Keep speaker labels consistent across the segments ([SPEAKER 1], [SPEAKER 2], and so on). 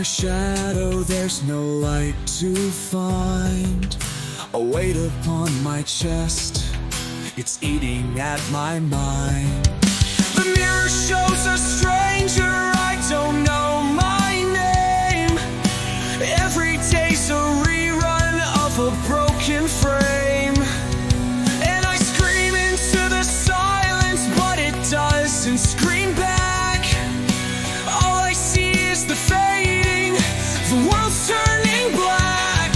[SPEAKER 1] a shadow, there's no light to find. A weight upon my chest, it's eating at my mind. The mirror shows a stranger, I don't know my name. Every day's a rerun of a broken frame, and I scream into the silence, but it doesn't scream back. All I see is the fading, the world's turning black.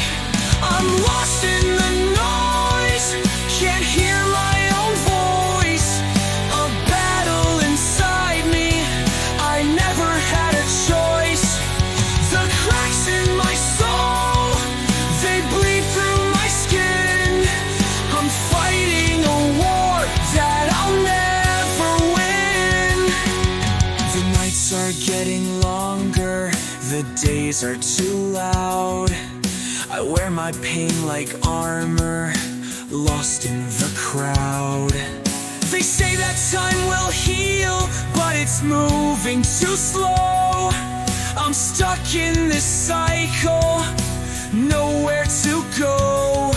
[SPEAKER 1] I'm lost in the noise, can't hear my own voice. A battle inside me, I never had a choice. The cracks in my soul, they bleed through my skin. I'm fighting a war that I'll never win. The nights are getting longer, the days are too loud. I wear my pain like armor, lost in the crowd. They say that time will heal, but it's moving too slow. I'm stuck in this cycle, nowhere to go.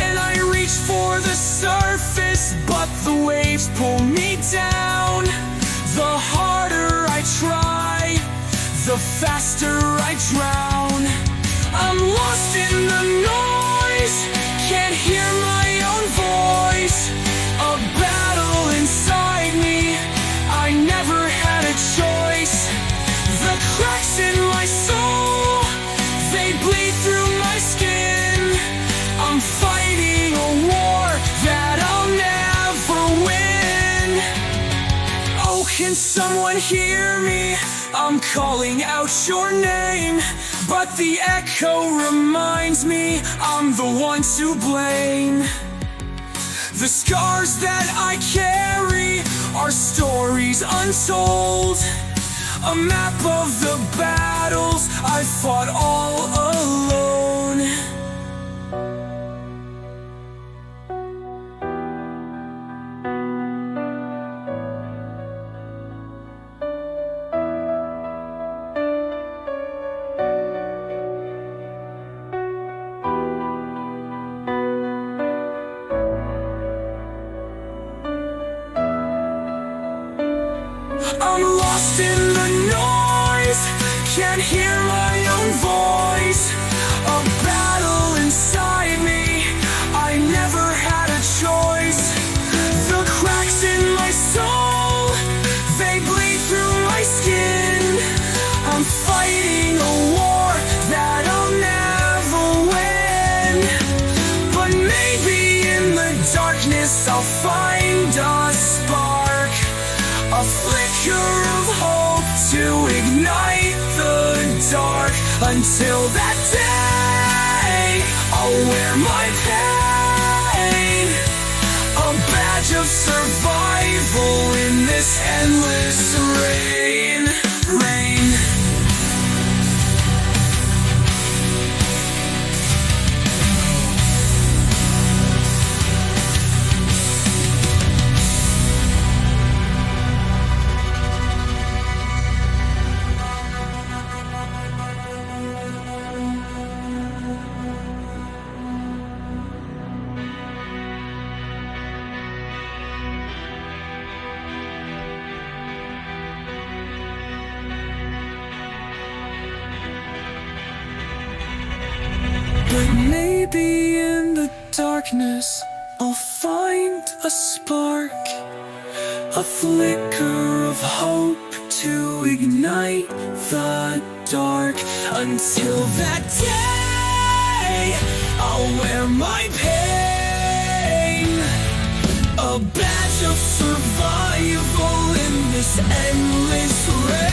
[SPEAKER 1] And I reach for the surface, but the waves pull me down. The harder I try, the faster I drown. I'm lost in the noise, can't hear my own voice. A battle inside me, I never had a choice. The cracks in my soul, they bleed through my skin. I'm fighting a war that I'll never win. Oh, can someone hear me? I'm calling out your name, but the echo reminds me I'm the one to blame. The scars that I carry are stories untold, a map of the battles I fought all alone. I'm lost in the noise, can't hear my own voice. A battle inside me, I never had a choice. The cracks in my soul, they bleed through my skin. I'm fighting a war that I'll never win. But maybe in the darkness I'll find a spark, a flicker of hope to ignite the dark. Until that day, I'll wear my pain, a badge of survival in this endless rain. But maybe in the darkness I'll find a spark, a flicker of hope to ignite the dark. Until that day, I'll wear my pain, a badge of survival in this endless race.